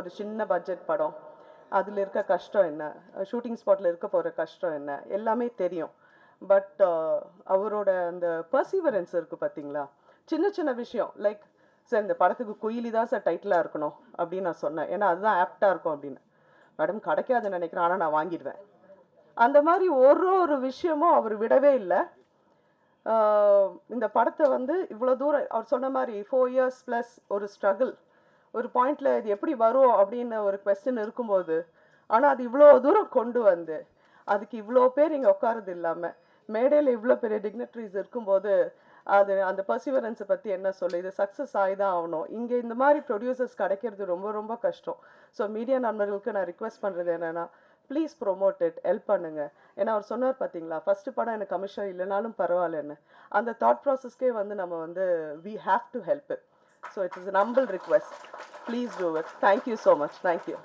ஒரு சின்ன பட்ஜெட் படம், அதில் இருக்க கஷ்டம் என்ன, ஷூட்டிங் ஸ்பாட்டில் இருக்க போகிற கஷ்டம் என்ன, எல்லாமே தெரியும். பட் அவரோட அந்த பர்சீவரன்ஸ் இருக்குது பார்த்தீங்களா, சின்ன சின்ன விஷயம் லைக் சார் இந்த படத்துக்கு குயிலி தான் சார் டைட்டிலாக இருக்கணும் அப்படின்னு நான் சொன்னேன், ஏன்னா அதுதான் ஆப்டாக இருக்கும் அப்படின்னு. மேடம் கிடைக்காதுன்னு நினைக்கிறேன், ஆனால் நான் வாங்கிடுவேன். அந்த மாதிரி ஒரு விஷயமும் அவர் விடவே இல்லை. இந்த படத்தை வந்து இவ்வளோ தூரம் அவர் சொன்ன மாதிரி 4 years ப்ளஸ் ஒரு ஸ்ட்ரகிள், ஒரு பாயிண்டில் இது எப்படி வரும் அப்படின்னு ஒரு கொஸ்டின் இருக்கும்போது, ஆனால் அது இவ்வளோ தூரம் கொண்டு வந்து அதுக்கு இவ்வளோ பேர் இங்கே உட்காரது இல்லாமல் மேடையில் இவ்வளோ பெரிய டிக்னிட்ரிஸ் இருக்கும்போது அது அந்த பர்சிவரன்ஸை பற்றி என்ன சொல்ல, இது சக்ஸஸ் ஆகி தான் ஆகணும். இங்கே இந்த மாதிரி ப்ரொடியூசர்ஸ் கிடைக்கிறது ரொம்ப ரொம்ப கஷ்டம். ஸோ மீடியா நண்பர்களுக்கு நான் ரிக்வெஸ்ட் பண்ணுறது என்னென்னா, ப்ளீஸ் ப்ரொமோட் இட், ஹெல்ப் பண்ணுங்க. ஏன்னா அவர் சொன்னார் பார்த்தீங்களா, ஃபஸ்ட்டு படம் எனக்கு கமிஷன் இல்லைனாலும் பரவாயில்லன்னு. அந்த தாட் ப்ராசஸ்க்கே வந்து நம்ம வந்து we have to help it. So it is an humble request. Please do it. Thank you so much. Thank you.